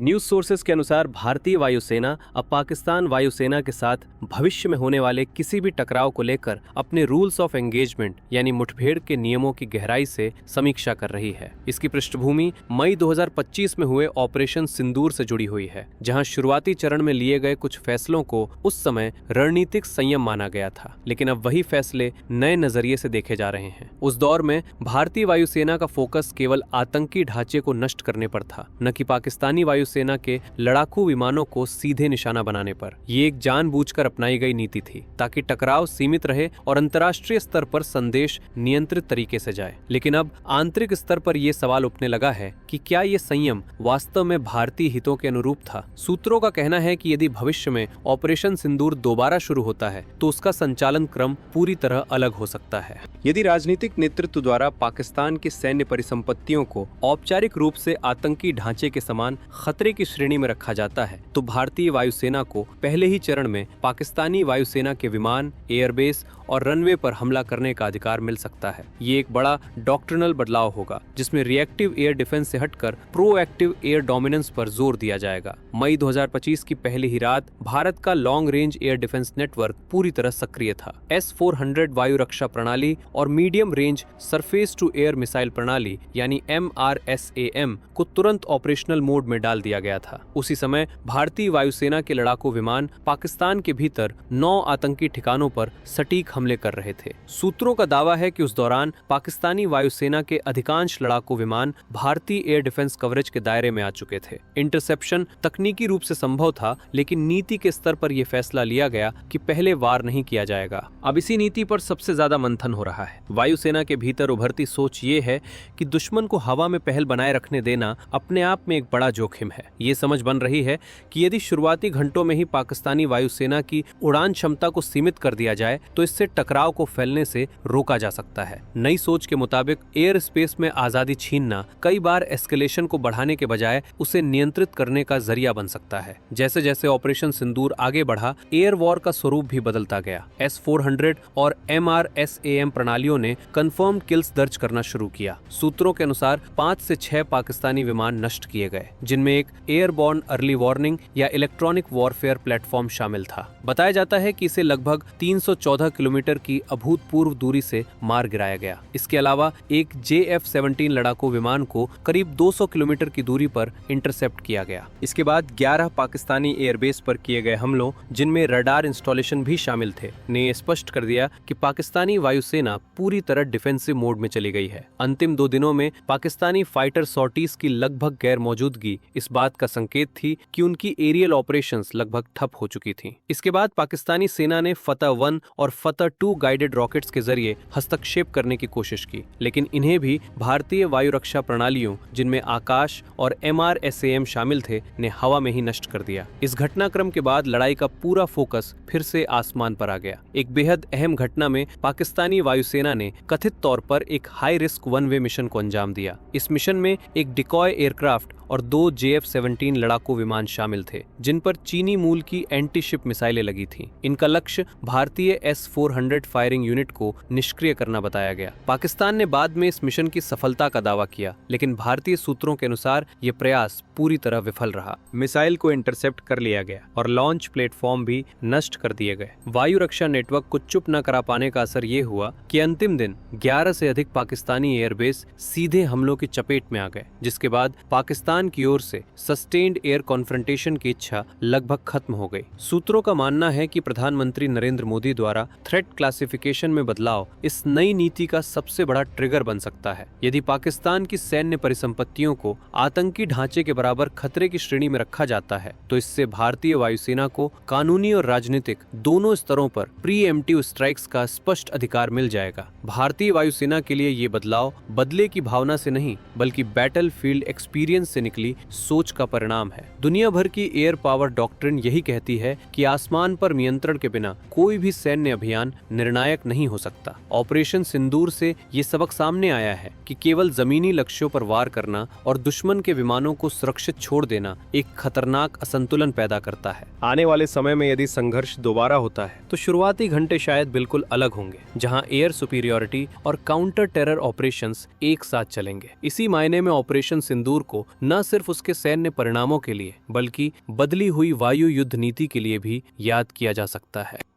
News sources के अनुसार भारतीय वायुसेना अब पाकिस्तान वायुसेना के साथ भविष्य में होने वाले किसी भी टकराव को लेकर अपने रूल्स ऑफ एंगेजमेंट यानी मुठभेड़ के नियमों की गहराई से समीक्षा कर रही है। इसकी पृष्ठभूमि मई 2025 में हुए ऑपरेशन सिंदूर से जुड़ी हुई है, जहां शुरुआती चरण में लिए गए कुछ फैसलों को उस समय रणनीतिक संयम माना गया था, लेकिन अब वही फैसले नए नजरिए से देखे जा रहे हैं। उस दौर में भारतीय वायुसेना का फोकस केवल आतंकी ढांचे को नष्ट करने पर था, न कि पाकिस्तानी वायुसेना के लड़ाकू विमानों को सीधे निशाना बनाने पर। ये एक जानबूझकर अपनाई गई नीति थी ताकि टकराव सीमित रहे और अंतर्राष्ट्रीय स्तर पर संदेश नियंत्रित तरीके से जाए। लेकिन अब आंतरिक स्तर पर यह सवाल उठने लगा है कि क्या ये संयम वास्तव में भारतीय हितों के अनुरूप था। सूत्रों का कहना है कि यदि भविष्य में ऑपरेशन सिंदूर दोबारा शुरू होता है तो उसका संचालन क्रम पूरी तरह अलग हो सकता है। यदि राजनीतिक नेतृत्व द्वारा पाकिस्तान की सैन्य परिसंपत्तियों को औपचारिक रूप से आतंकी ढांचे के समान खतरे की श्रेणी में रखा जाता है, तो भारतीय वायुसेना को पहले ही चरण में पाकिस्तानी वायुसेना के विमान, एयरबेस और रनवे पर हमला करने का अधिकार मिल सकता है। ये एक बड़ा डॉक्ट्रिनल बदलाव होगा, जिसमें रिएक्टिव एयर डिफेंस से हटकर प्रोएक्टिव एयर डोमिनेंस पर जोर दिया जाएगा। मई 2025 की पहली ही रात भारत का long range air defence network पूरी तरह सक्रिय था। S-400 वायु रक्षा प्रणाली और medium range surface to air missile प्रणाली यानी MRSAM को तुरंत ऑपरेशनल मोड में डाल दिया गया था। उसी समय भारतीय वायुसेना के लड़ाकू विमान पाकिस्तान के भीतर 9 आतंकी ठिकानों पर सटीक हमले कर रहे थे। सूत्रों का दावा है कि उस दौरान पाकिस्तानी वायुसेना के अधिकांश लड़ाकू विमान भारतीय एयर डिफेंस कवरेज के दायरे में आ चुके थे। इंटरसेप्शन तकनीकी रूप से संभव था, लेकिन नीति के स्तर पर यह फैसला लिया गया कि पहले वार नहीं किया जाएगा। अब इसी नीति पर सबसे ज्यादा मंथन हो रहा है। वायुसेना के भीतर उभरती सोच ये है कि दुश्मन को हवा में पहल बनाए रखने देना अपने आप में एक बड़ा जोखिम है। ये समझ बन रही है कि यदि शुरुआती घंटों में ही पाकिस्तानी वायुसेना की उड़ान क्षमता को सीमित कर दिया जाए तो इससे टकराव को फैलने से रोका जा सकता है। नई सोच के मुताबिक एयर स्पेस में आजादी छीनना कई बार एस्केलेशन को बढ़ाने के बजाय उसे नियंत्रित करने का जरिया बन सकता है। जैसे जैसे ऑपरेशन सिंदूर आगे बढ़ा, एयर वॉर का स्वरूप भी बदलता गया। S-400 और MRSAM प्रणालियों ने कंफर्म किल्स दर्ज करना शुरू किया। सूत्रों के अनुसार 5 से 6 पाकिस्तानी विमान नष्ट किए गए, जिनमें एक एयरबॉर्न अर्ली वार्निंग या इलेक्ट्रॉनिक वॉरफेयर प्लेटफॉर्म शामिल था। बताया जाता है कि इसे लगभग 314 किलोमीटर की अभूतपूर्व दूरी से मार गिराया गया। इसके अलावा एक JF-17 लड़ाकू विमान को करीब 200 किलोमीटर की दूरी पर इंटरसेप्ट किया गया। इसके बाद 11 पाकिस्तानी एयरबेस पर किए गए हमलों, जिनमें रडार इंस्टॉलेशन भी शामिल थे, ने स्पष्ट कर दिया कि पाकिस्तानी वायुसेना पूरी तरह डिफेंसिव मोड में चली गई है। अंतिम 2 दिनों में पाकिस्तानी फाइटर सॉर्टीज की लगभग गैर मौजूदगी इस बात का संकेत थी कि उनकी एरियल ऑपरेशंस लगभग ठप हो चुकी थी। इसके बाद पाकिस्तानी सेना ने फतह 1 और फतह 2 गाइडेड रॉकेट्स के जरिए हस्तक्षेप करने की कोशिश की, लेकिन इन्हें भी भारतीय वायु रक्षा प्रणालियों, जिनमें आकाश और MRSAM शामिल थे, ने हवा में ही नष्ट कर दिया। इस घटनाक्रम के बाद लड़ाई का पूरा फोकस फिर से आसमान पर आ गया। एक बेहद अहम घटना में पाकिस्तानी वायुसेना ने कथित तौर पर एक high risk one way mission को अंजाम दिया। इस मिशन में एक डिकॉय एयरक्राफ्ट और 2 JF-17 लड़ाकू विमान शामिल थे, जिन पर चीनी मूल की एंटी शिप मिसाइलें लगी थीं। इनका लक्ष्य भारतीय S-400 फायरिंग यूनिट को निष्क्रिय करना बताया गया। पाकिस्तान ने बाद में इस मिशन की सफलता का दावा किया, लेकिन भारतीय सूत्रों के अनुसार ये प्रयास पूरी तरह विफल रहा। मिसाइल को इंटरसेप्ट कर लिया गया और लॉन्च प्लेटफॉर्म भी नष्ट कर दिए गए। वायु रक्षा नेटवर्क को चुप न करा पाने का असर ये हुआ कि अंतिम दिन 11 से अधिक पाकिस्तानी एयरबेस सीधे हमलों की चपेट में आ गए, जिसके बाद पाकिस्तान की ओर से सस्टेन्ड एयर कॉन्फ्रंटेशन की इच्छा लगभग खत्म हो गई। सूत्रों का मानना है कि प्रधानमंत्री नरेंद्र मोदी द्वारा थ्रेट क्लासिफिकेशन में बदलाव इस नई नीति का सबसे बड़ा ट्रिगर बन सकता है। यदि पाकिस्तान की सैन्य परिसंपत्तियों को आतंकी ढांचे के बराबर खतरे की श्रेणी में रखा जाता है, तो इससे भारतीय वायुसेना को कानूनी और राजनीतिक दोनों स्तरों पर प्रीएम्प्टिव स्ट्राइक्स का स्पष्ट अधिकार मिल जाएगा। भारतीय वायुसेना के लिए ये बदलाव बदले की भावना से नहीं, बल्कि बैटल फील्ड एक्सपीरियंस से निकली सोच का परिणाम है। दुनिया भर की एयर पावर डॉक्ट्रिन यही कहती है कि आसमान पर नियंत्रण के बिना कोई भी सैन्य अभियान निर्णायक नहीं हो सकता। ऑपरेशन सिंदूर से ये सबक सामने आया है कि केवल जमीनी लक्ष्यों पर वार करना और दुश्मन के विमानों को सुरक्षित छोड़ देना एक खतरनाक असंतुलन पैदा करता है। आने वाले समय में यदि संघर्ष दोबारा होता है तो शुरुआती घंटे शायद बिल्कुल अलग होंगे, जहां एयर सुपीरियरिटी और काउंटर टेरर ऑपरेशंस एक साथ चलेंगे। इसी मायने में ऑपरेशन सिंदूर को न न सिर्फ उसके सैन्य परिणामों के लिए बल्कि बदली हुई वायु युद्ध नीति के लिए भी याद किया जा सकता है।